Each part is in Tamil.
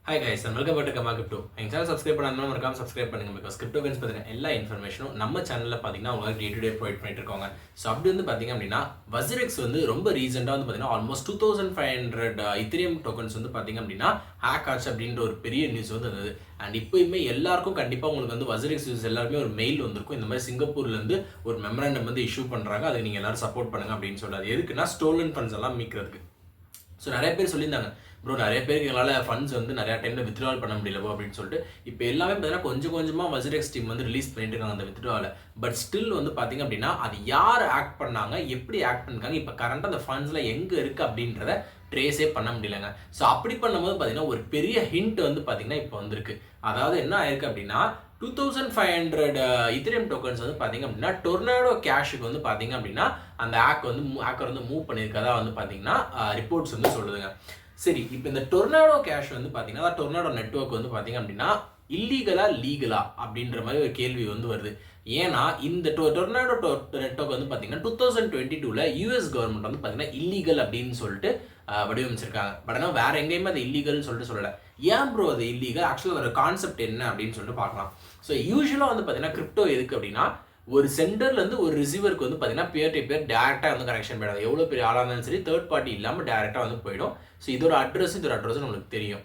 Hi guys and welcome back to Kama Crypto. எங்க சேனல் சப்ஸ்கிரைப் பண்ணாதவங்க மறக்காம சப்ஸ்கிரைப் பண்ணுங்க because crypto coins பத்தின எல்லா இன்ஃபர்மேஷனும் நம்ம சேனல்ல பாத்தீங்கன்னா உங்களுக்கு டே டு டே ப்ரொவைட் பண்ணிட்டு இருக்காங்க. சோ அப்படி வந்து பாத்தீங்க அப்படினா WazirX வந்து ரொம்ப ரீசன்ட்டா வந்து பாத்தீங்கன்னா ஆல்மோஸ்ட் 2500 Ethereum tokens வந்து பாத்தீங்க அப்படினா ஹேக் ஆச்சு அப்படின்ற ஒரு பெரிய நியூஸ் வந்து வந்தது. அண்ட் இப்போயுமே எல்லாருக்கும் கண்டிப்பா உங்களுக்கு வந்து WazirX யூசர்ஸ் எல்லாருமே ஒரு மெயில் வந்திருக்கும். இந்த மாதிரி சிங்கப்பூர்ல இருந்து ஒரு மெமரண்டம் வந்து இஷ்யூ பண்றாங்க. அதுக்கு நீங்க எல்லாரும் சப்போர்ட் பண்ணுங்க அப்படின்னு சொல்றாரு. எதுக்குன்னா ஸ்டோலன் ஃபண்ட்ஸ் எல்லாம் மீட்கிறதுக்கு. ஸோ நிறைய பேர் சொல்லியிருந்தாங்க ப்ரோ நிறைய பேருக்கு எங்களால் ஃபண்ட்ஸ் வந்து நிறையா டைமில் வித்ட்ராவல் பண்ண முடியல அப்படின்னு சொல்லிட்டு இப்போ எல்லாமே பார்த்தீங்கன்னா கொஞ்சம் கொஞ்சமாக WazirX டீம் வந்து ரிலீஸ் பண்ணிட்டு இருக்காங்க அந்த வித்ட்ராவலை. பட் ஸ்டில் வந்து பார்த்தீங்க அப்படின்னா அது யார் ஆக்ட் பண்ணாங்க, எப்படி ஆக்ட் பண்ணிருக்காங்க, இப்போ கரண்டாக அந்த ஃபண்ட்ஸில் எங்கே இருக்குது அப்படின்றத ட்ரேஸே பண்ண முடியலங்க. ஸோ அப்படி பண்ணும்போது பார்த்தீங்கன்னா ஒரு பெரிய ஹிண்ட் வந்து பார்த்தீங்கன்னா இப்போ வந்திருக்கு. அதாவது என்ன ஆயிருக்கு அப்படின்னா 2500 Ethereum டோக்கன்ஸ் வந்து பார்த்தீங்க அப்படின்னா டொர்னாடோ கேஷுக்கு வந்து பார்த்தீங்க அப்படின்னா அந்த ஹேக்கர் வந்து மூவ் பண்ணியிருக்கதா வந்து பார்த்தீங்கன்னா ரிப்போர்ட்ஸ் வந்து சொல்லுதுங்க. சரி, இப்போ இந்த டொர்னாடோ கேஷ் வந்து பார்த்தீங்கன்னா டொர்னாடோ நெட்வொர்க் வந்து பார்த்தீங்க அப்படின்னா இல்லீகலா லீகலா அப்படின்ற மாதிரி ஒரு கேள்வி வந்து வருது. ஏன்னா இந்த டொர்னாடோ நெட்வொர்க் வந்து பார்த்தீங்கன்னா 2022 யூஎஸ் கவர்மெண்ட் வந்து பார்த்தீங்கன்னா இல்லீகல் அப்படின்னு சொல்லிட்டு வடிவமைச்சிருக்காங்க. பட் ஆனால் வேற எங்கேயுமே அது இல்லீகல்னு சொல்லிட்டு சொல்லலை. ஏன் ப்ரோ அது இல்லீகல், ஆக்சுவலாக ஒரு கான்செப்ட் என்ன அப்படின்னு சொல்லிட்டு பார்க்கலாம். ஸோ யூஸ்வலாக வந்து பார்த்தீங்கன்னா கிரிப்டோ எதுக்கு அப்படின்னா ஒரு சென்டர்லேருந்து ஒரு ரிசீவருக்கு வந்து பார்த்தீங்கன்னா பேர் டு பேர் டேரெக்டாக வந்து கனெக்ஷன் போயிடும். எவ்வளோ பெரிய ஆளாக இருந்தாலும் சரி தேர்ட் பார்ட்டி இல்லாமல் டேரெக்டாக வந்து போயிடும். ஸோ இதோட அட்ரஸ் நம்மளுக்கு தெரியும்.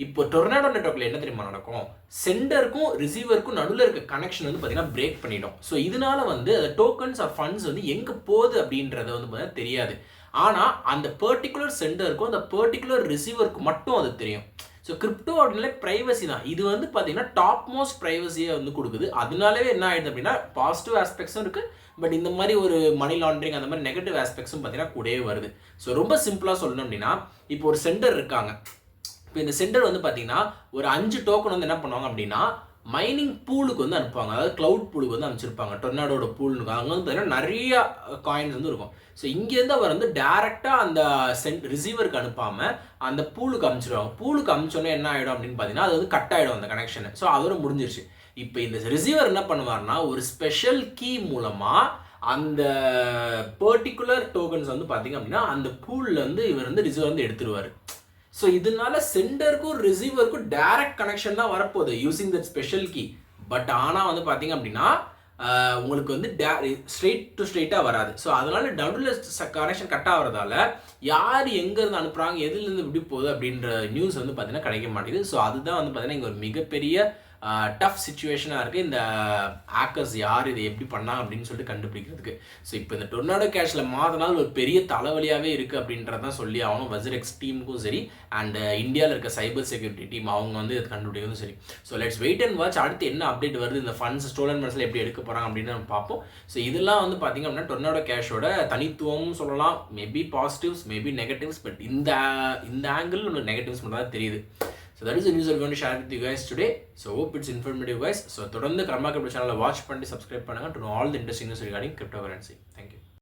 இப்போ டொர்னாடோ நெட்வொர்க்கில் என்ன தெரியுமா நடக்கும், சென்டருக்கும் ரிசீவருக்கும் நடுவில் இருக்க கனெக்ஷன் வந்து பார்த்தீங்கன்னா பிரேக் பண்ணிடும். ஸோ இதனால வந்து அந்த டோக்கன்ஸ் ஆர் ஃபண்ட்ஸ் வந்து எங்கே போகுது அப்படின்றத வந்து பார்த்தீங்கன்னா தெரியாது. ஆனால் அந்த பர்டிகுலர் சென்டருக்கும் அந்த பர்டிகுலர் ரிசீவருக்கு மட்டும் அது தெரியும். ஸோ கிரிப்டோ அப்படின்னாலே ப்ரைவசி தான். இது வந்து பார்த்தீங்கன்னா டாப் மோஸ்ட் ப்ரைவசியை வந்து கொடுக்குது. அதனாலவே என்ன ஆயிடுது அப்படின்னா பாசிட்டிவ் ஆஸ்பெக்ட்ஸும் இருக்குது, பட் இந்த மாதிரி ஒரு மணி லாண்ட்ரிங் அந்த மாதிரி நெகட்டிவ் ஆஸ்பெக்ட்ஸும் பார்த்தீங்கன்னா கூடவே வருது. ஸோ ரொம்ப சிம்பிளாக சொல்லணும் அப்படின்னா இப்போ ஒரு சென்டர் இருக்காங்க. இப்போ இந்த சென்டர் வந்து பார்த்தீங்கன்னா ஒரு 5 டோக்கன் வந்து என்ன பண்ணுவாங்க அப்படின்னா மைனிங் பூலுக்கு வந்து அனுப்புவாங்க. அதாவது கிளவுட் பூலுக்கு வந்து அனுப்பிச்சிருப்பாங்க. டொர்னாடோட பூலுக்கு அங்கே வந்து பார்த்தீங்கன்னா நிறைய காயின்ஸ் வந்து இருக்கும். ஸோ இங்கேருந்து அவர் வந்து டேரெக்டாக அந்த ரிசீவருக்கு அனுப்பாமல் அந்த பூலுக்கு அனுப்பிச்சிடுவாங்க. பூலுக்கு அனுப்பிச்சோன்னே என்ன ஆகிடும் அப்படின்னு பார்த்தீங்கன்னா அது வந்து கட் ஆகிடும் அந்த கனெக்ஷன். ஸோ அதோட முடிஞ்சிருச்சு. இப்போ இந்த ரிசீவர் என்ன பண்ணுவார்னா ஒரு ஸ்பெஷல் கீ மூலமாக அந்த பர்டிகுலர் டோக்கன்ஸ் வந்து பார்த்தீங்க அப்படின்னா அந்த பூலில் வந்து இவர் வந்து ரிசீவர் வந்து எடுத்துருவார். ஸோ இதனால சென்டருக்கும் ரிசீவருக்கும் டைரக்ட் கனெக்ஷன் தான் வரப்போகுது using that special key. But ஆனால் வந்து பார்த்தீங்க அப்படின்னா உங்களுக்கு வந்து ஸ்ட்ரெயிட்டாக வராது. ஸோ அதனால நடுவில் கனெக்ஷன் கட் ஆகிறதால யார் எங்கேருந்து அனுப்புகிறாங்க, எதுலேருந்து இப்படி போகுது அப்படின்ற நியூஸ் வந்து பார்த்தீங்கன்னா கிடைக்க மாட்டேங்குது. ஸோ அதுதான் வந்து பார்த்தீங்கன்னா இங்கே ஒரு மிகப்பெரிய டஃப் சுச்சுவேஷனாக இருக்குது. இந்த ஹேக்கர்ஸ் யார் இதை எப்படி பண்ணாங்க அப்படின்னு சொல்லிட்டு கண்டுபிடிக்கிறதுக்கு. ஸோ இப்போ இந்த டொர்னாடோ கேஷில் மாதனால் ஒரு பெரிய தலைவலியாகவே இருக்குது அப்படின்றதான் சொல்லி ஆகணும். WazirX டீமுக்கும் சரி அண்ட் இந்தியாவில் இருக்க சைபர் செக்யூரிட்டி டீம் அவங்க வந்து இதை கண்டுபிடிக்கிறதும் சரி. So let's wait and watch அடுத்து என்ன அப்டேட் வருது, இந்த ஃபண்ட்ஸ் ஸ்டோலன் ஃபண்ட்ஸில் எப்படி எடுக்க போகிறாங்க அப்படின்னு நம்ம பார்ப்போம். ஸோ இதெல்லாம் வந்து பார்த்திங்க அப்படின்னா டொர்னாடோ கேஷோட தனித்துவம் சொல்லலாம். Maybe positives maybe negatives, but இந்த ஆங்கிள் நம்மளுக்கு நெகட்டிவ்ஸ் மட்டும் தான் தெரியுது. So that is the news I'm going to share with you guys today. So hope it's informative guys. So தொடர்ந்து Karma Crypto channel watch பண்ணி subscribe பண்ணுங்க to know all the interesting news regarding cryptocurrency. Thank you.